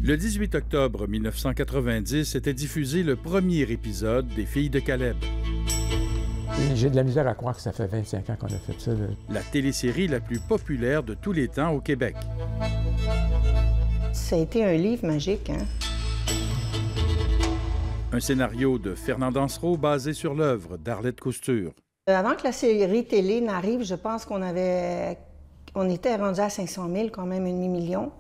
Le 18 octobre 1990 était diffusé le premier épisode des Filles de Caleb. J'ai de la misère à croire que ça fait 25 ans qu'on a fait ça. La télésérie la plus populaire de tous les temps au Québec. Ça a été un livre magique, hein? Un scénario de Fernand Dansereau basé sur l'œuvre d'Arlette Cousture. Avant que la série télé n'arrive, je pense qu'on était rendu à 500 000, quand même, 500 000.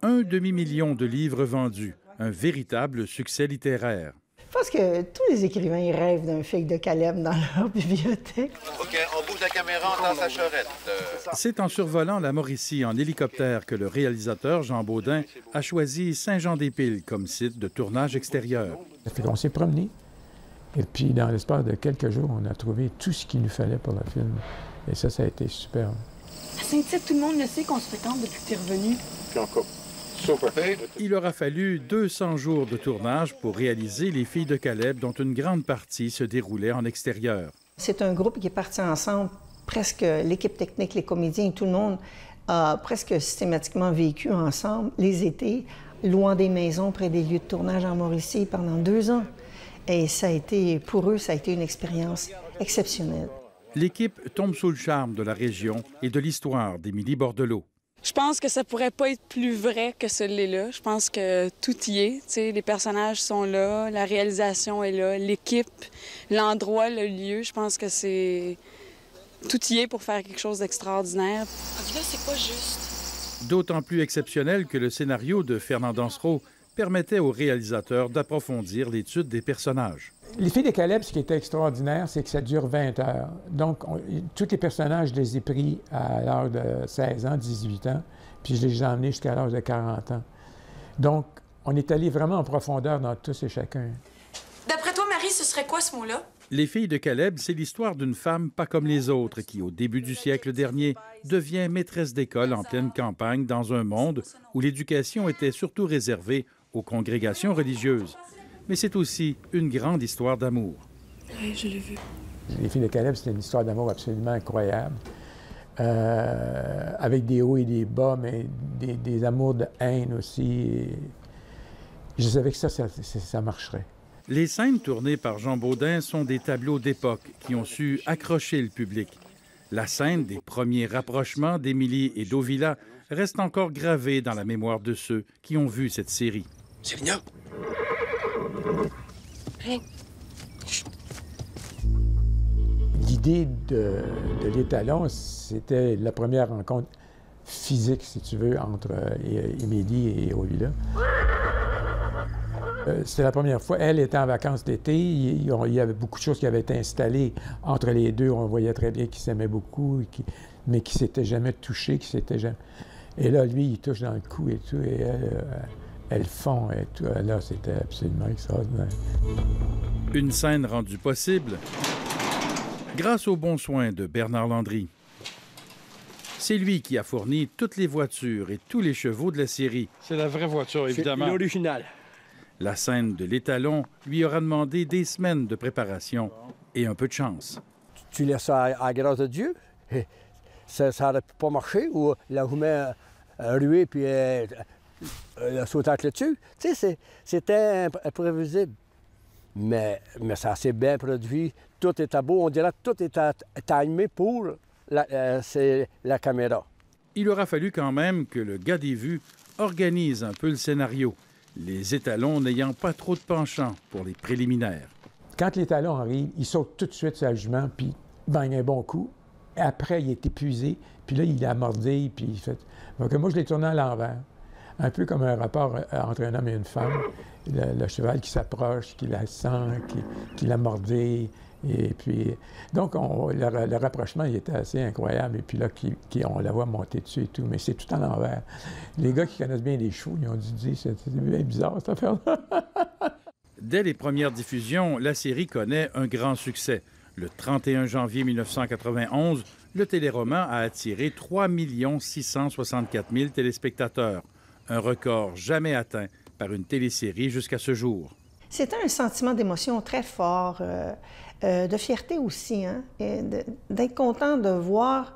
Un demi-million de livres vendus, un véritable succès littéraire. Je pense que tous les écrivains ils rêvent d'un Fille de Caleb dans leur bibliothèque. OK, on bouge la caméra, on lance la charrette. C'est en survolant la Mauricie en hélicoptère que le réalisateur Jean Baudin a choisi Saint-Jean-des-Piles comme site de tournage extérieur. Ça fait qu'on s'est promené. Et puis, dans l'espace de quelques jours, on a trouvé tout ce qu'il nous fallait pour le film. Et ça a été superbe. À Saint-Tite, tout le monde le sait qu'on se fréquente depuis que tu es revenu. Puis encore. Super. Il aura fallu 200 jours de tournage pour réaliser Les Filles de Caleb, dont une grande partie se déroulait en extérieur. C'est un groupe qui est parti ensemble. Presque l'équipe technique, les comédiens et tout le monde a presque systématiquement vécu ensemble les étés, loin des maisons, près des lieux de tournage en Mauricie pendant 2 ans. Et ça a été, pour eux, ça a été une expérience exceptionnelle. L'équipe tombe sous le charme de la région et de l'histoire d'Émilie Bordelot. Je pense que ça pourrait pas être plus vrai que celui-là. Je pense que tout y est. T'sais, les personnages sont là, la réalisation est là, l'équipe, l'endroit, le lieu. Je pense que c'est... Tout y est pour faire quelque chose d'extraordinaire. Là, c'est pas juste. D'autant plus exceptionnel que le scénario de Fernand Dansereau permettait au réalisateur d'approfondir l'étude des personnages. Les Filles de Caleb, ce qui était extraordinaire, c'est que ça dure 20 heures. Donc, tous les personnages, je les ai pris à l'âge de 16 ans, 18 ans, puis je les ai emmenés jusqu'à l'âge de 40 ans. Donc, on est allé vraiment en profondeur dans tous et chacun. D'après toi, Marie, ce serait quoi ce mot-là? Les Filles de Caleb, c'est l'histoire d'une femme pas comme les autres qui, au début du siècle dernier, devient maîtresse d'école en pleine campagne dans un monde où l'éducation était surtout réservée aux congrégations religieuses. Mais c'est aussi une grande histoire d'amour. Oui, je l'ai vu. Les Filles de Caleb, c'était une histoire d'amour absolument incroyable, avec des hauts et des bas, mais des amours de haine aussi. Et je savais que ça marcherait. Les scènes tournées par Jean Baudin sont des tableaux d'époque qui ont su accrocher le public. La scène des premiers rapprochements d'Émilie et d'Ovila reste encore gravée dans la mémoire de ceux qui ont vu cette série. Céline! Hey. L'idée de l'étalon, c'était la première rencontre physique, si tu veux, entre Émilie et Ovila. C'était la première fois. Elle était en vacances d'été. Il y avait beaucoup de choses qui avaient été installées entre les deux. On voyait très bien qu'ils s'aimaient beaucoup, mais qu'ils ne s'étaient jamais touchés, qu'ils s'étaient jamais... Et là, lui, il touche dans le cou et tout, et elle fond et tout. Là, c'était absolument extraordinaire. Une scène rendue possible grâce aux bons soins de Bernard Landry. C'est lui qui a fourni toutes les voitures et tous les chevaux de la série. C'est la vraie voiture, évidemment. C'est l'original. La scène de l'étalon lui aura demandé des semaines de préparation et un peu de chance. Tu laisses ça à la grâce de Dieu. Ça n'aurait pas marché, ou la remet ruée puis la sautacle là-dessus. Tu sais, c'était imprévisible. Mais ça s'est bien produit. Tout était beau. On dirait que tout était timé pour la caméra. Il aura fallu quand même que le gars des vues organise un peu le scénario, les étalons n'ayant pas trop de penchant pour les préliminaires. Quand l'étalon arrive, il saute tout de suite sur la jument, puis bang, un bon coup. Après, il est épuisé, puis là, il a mordé, puis il fait... Donc, moi, je l'ai tourné à l'envers. Un peu comme un rapport entre un homme et une femme. Le cheval qui s'approche, qui la sent, qui l'a mordé. Et puis... Donc, le rapprochement, il était assez incroyable. Et puis là, on la voit monter dessus et tout. Mais c'est tout à l'envers. Les gars qui connaissent bien les chevaux, ils ont dû dire, c'est bien bizarre, cette affaire-là. Dès les premières diffusions, la série connaît un grand succès. Le 31 janvier 1991, le téléroman a attiré 3 664 000 téléspectateurs, un record jamais atteint par une télésérie jusqu'à ce jour. C'était un sentiment d'émotion très fort, de fierté aussi, hein, d'être content de voir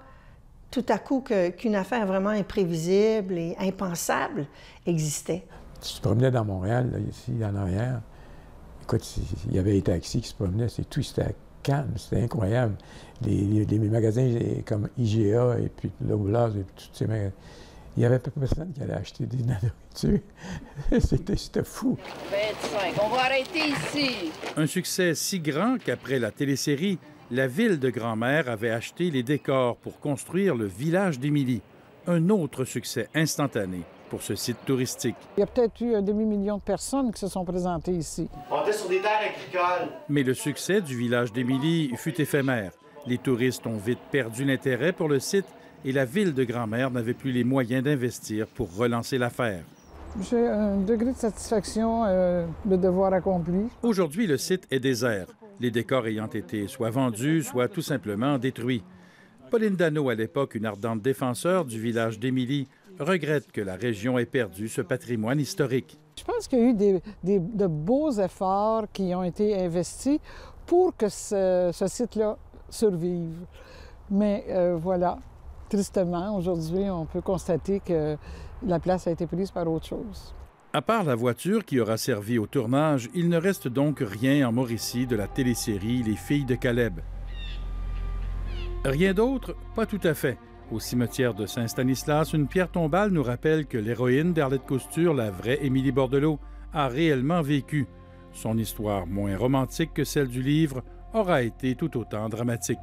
tout à coup qu'une affaire vraiment imprévisible et impensable existait. Tu te promenais dans Montréal, là, ici, en arrière. Écoute, il y avait des taxis qui se promenaient, c'est tout, c'était calme, c'était incroyable. Les magasins comme IGA et puis Loblaws et puis tous ces magasins, il n'y avait pas personne qui allait acheter de la nourriture. C'était fou. 25, on va arrêter ici. Un succès si grand qu'après la télésérie, la ville de Grand-Mère avait acheté les décors pour construire le village d'Émilie. Un autre succès instantané pour ce site touristique. Il y a peut-être eu un demi-million de personnes qui se sont présentées ici. On était sur des terres agricoles. Mais le succès du village d'Émilie fut éphémère. Les touristes ont vite perdu l'intérêt pour le site et la ville de Grand-Mère n'avait plus les moyens d'investir pour relancer l'affaire. J'ai un degré de satisfaction de devoir accompli. Aujourd'hui, le site est désert, les décors ayant été soit vendus, soit tout simplement détruits. Pauline Dano, à l'époque une ardente défenseur du village d'Émilie, regrette que la région ait perdu ce patrimoine historique. Je pense qu'il y a eu de beaux efforts qui ont été investis pour que ce site-là survive. Mais voilà, tristement, aujourd'hui, on peut constater que la place a été prise par autre chose. À part la voiture qui aura servi au tournage, il ne reste donc rien en Mauricie de la télésérie Les Filles de Caleb. Rien d'autre? Pas tout à fait. Au cimetière de Saint-Stanislas, une pierre tombale nous rappelle que l'héroïne d'Arlette Couture, la vraie Émilie Bordelot, a réellement vécu. Son histoire, moins romantique que celle du livre, aura été tout autant dramatique.